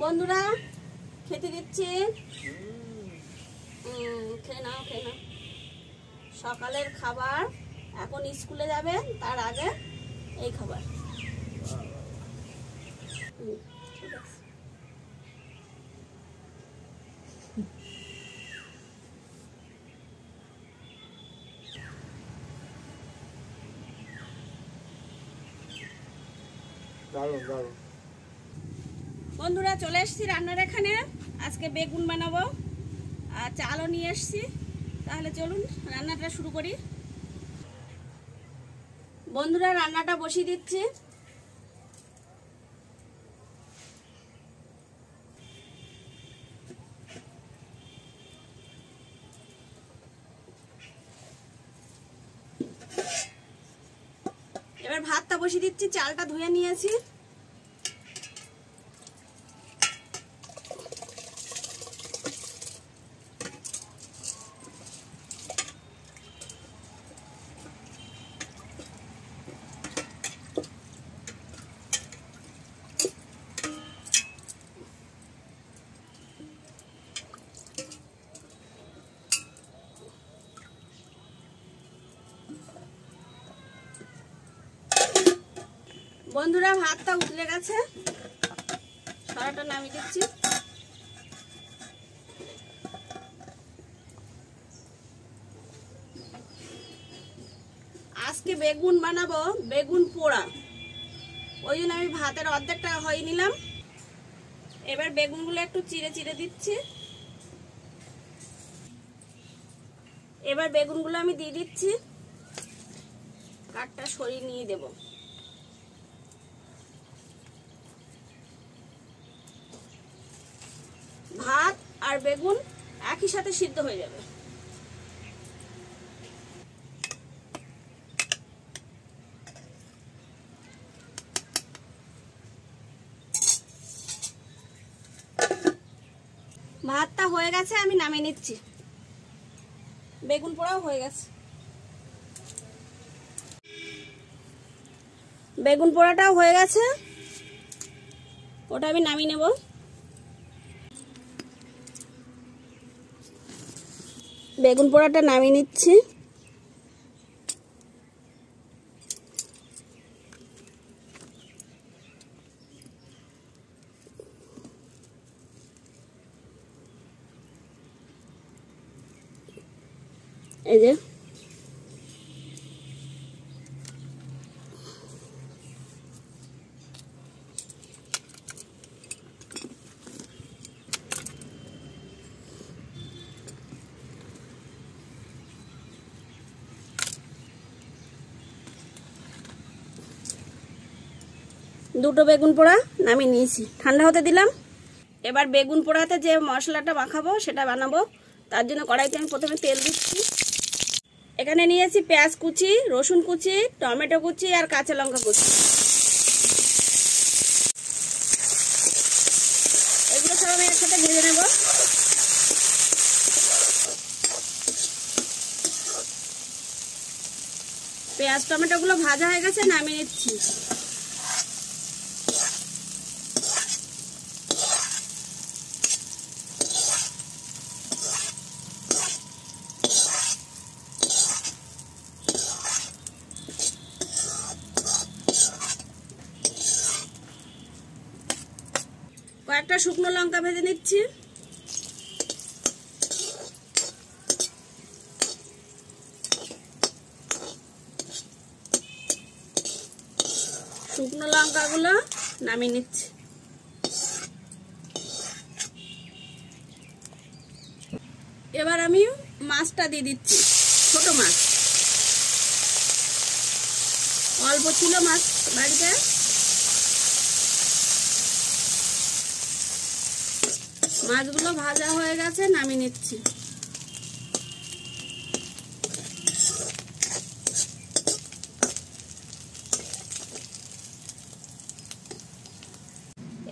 বন্ধুরা খেতে দিচ্ছি। খেয়ে নাও খেয়ে নাও। সকালের খাবার, এখন স্কুলে যাবে তার আগে এই খাবার। বন্ধুরা চলে এসেছি রান্নার এখানে। আজকে বেগুন বানাবো আর চালও নিয়ে এসেছি। তাহলে চলুন রান্নাটা শুরু করি। বন্ধুরা রান্নাটা বসিয়ে দিচ্ছি। এবার ভাতটা বসিয়ে দিচ্ছি। চালটা ধুয়ে নিয়েছি। বন্ধুরা ভাতটা উতলে গেছে, সরাটা নামিয়ে দিচ্ছি। আজকে বেগুন বানাবো, বেগুন পোড়া। ওই জন্য আমি ভাতের অর্ধেকটা হয়ে নিলাম। এবার বেগুনগুলো একটু চিড়ে চিড়ে দিচ্ছি। এবার বেগুনগুলো আমি দিয়ে দিচ্ছি। কাঠটা সরিয়ে নিয়ে দেব। ভাত আর বেগুন একই সাথে সিদ্ধ হয়ে যাবে। ভাতটা হয়ে গেছে, আমি নামিয়ে নিচ্ছি। বেগুন পোড়াও হয়ে গেছে। বেগুন পোড়াটাও হয়ে গেছে, ওটা আমি নামিয়ে নেব। বেগুন পোড়াটা নামিয়ে নিচ্ছি। এই যে দুটো বেগুন পোড়া নামিয়ে নিয়েছি, ঠান্ডা হতে দিলাম। এবার বেগুন পোড়াতে যে মশলাটা মাখাবো সেটা বানাবো। তার জন্য কড়াইতে আমি প্রথমে তেল দিচ্ছি। এখানে নিয়েছি পেঁয়াজ কুচি, রসুন কুচি, টমেটো কুচি আর কাঁচা লঙ্কা কুচি। এগুলো সব আমি একসাথে ভেজে নেব। পেঁয়াজ টমেটো গুলো ভাজা হয়ে গেছে, নামিয়ে নিচ্ছি। কয়েকটা শুকনো লঙ্কা ভেজে নিচ্ছি। শুকনো লঙ্কাগুলো নামিয়ে নিচ্ছি। এবার আমি মাছটা দিয়ে দিচ্ছি, ছোট মাছ। অল্প ছিল মাছ বাড়িতে। মাছগুলো ভাজা হয়ে গেছে, নামিয়ে নিচ্ছি।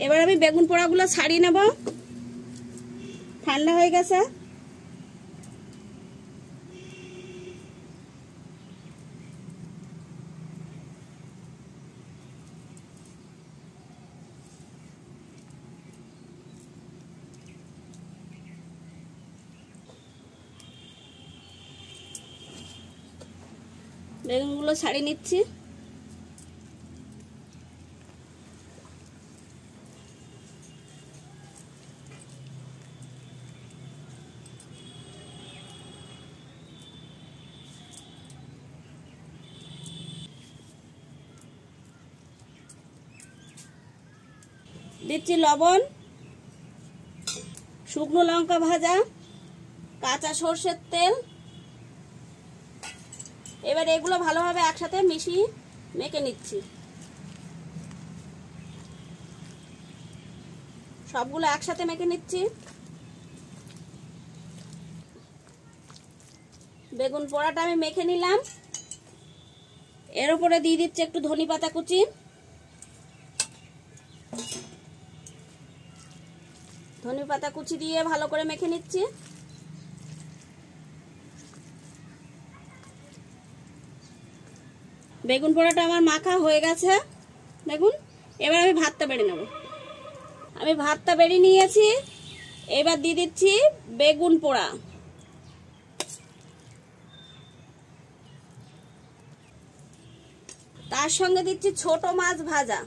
এবার আমি বেগুন পোড়াগুলো ছাড়িয়ে নেব, ঠান্ডা হয়ে গেছে। বেগুনগুলো ছাড়িয়ে নিচ্ছি। দিচ্ছি লবণ, শুকনো লঙ্কা ভাজা, কাঁচা সর্ষের তেল। এবার এগুলো ভালোভাবে একসাথে মিশিয়ে মেখে নিচ্ছি। সবগুলো একসাথে মেখে নিচ্ছি। বেগুন পোড়াটা আমি মেখে নিলাম। এর উপরে দিয়ে দিচ্ছি একটু ধনেপাতা কুচি। ধনেপাতা কুচি দিয়ে ভালো করে মেখে নিচ্ছি। বেগুন পোড়াটা আমার মাখা হয়ে গেছে দেখুন। এবার আমি ভাতটা বেড়ে নেব। আমি ভাতটা বেড়ে নিয়েছি। এবার দিয়ে দিচ্ছি বেগুন পোড়া। তার সঙ্গে দিচ্ছি ছোট মাছ ভাজা,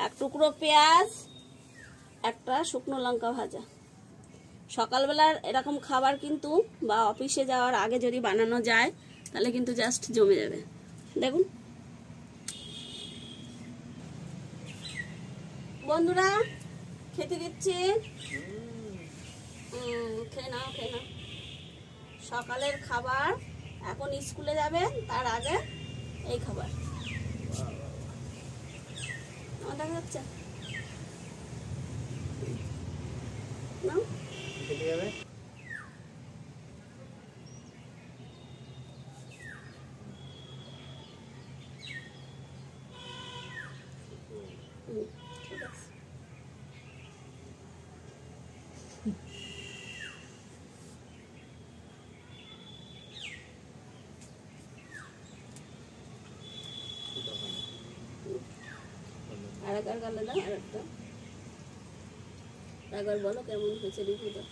এক টুকরো পেঁয়াজ, একটা শুকনো লঙ্কা ভাজা। সকালবেলার এরকম খাবার কিন্তু বা অফিসে যাওয়ার আগে যদি বানানো যায় তাহলে কিন্তু জাস্ট জমে যাবে। দেখুন বন্ধুরা, খেতে দিচ্ছি। খেয়ে নাও, খেয়ে নাও। সকালের খাবার, এখন স্কুলে যাবে তার আগে এই খাবার। আমার দেখা যাচ্ছে না? ঠিক আছে। আরেকবার গালে দাও, আরেকটা একবার বলো কেমন হয়েছে রিভিউটা।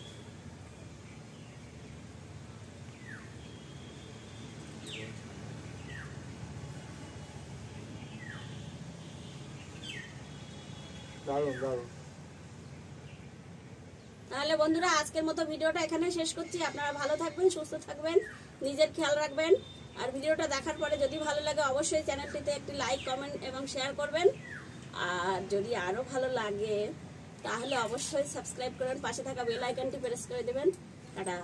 তাহলে বন্ধুরা আজকের মতো ভিডিওটা এখানে শেষ করছি। আপনারা ভালো থাকবেন, সুস্থ থাকবেন, নিজের খেয়াল রাখবেন। আর ভিডিওটা দেখার পরে যদি ভালো লাগে অবশ্যই চ্যানেলটিতে একটি লাইক, কমেন্ট এবং শেয়ার করবেন। আর যদি আরও ভালো লাগে তাহলে অবশ্যই সাবস্ক্রাইব করবেন, পাশে থাকা বেল আইকনটি প্রেস করে দেবেন। টাটা।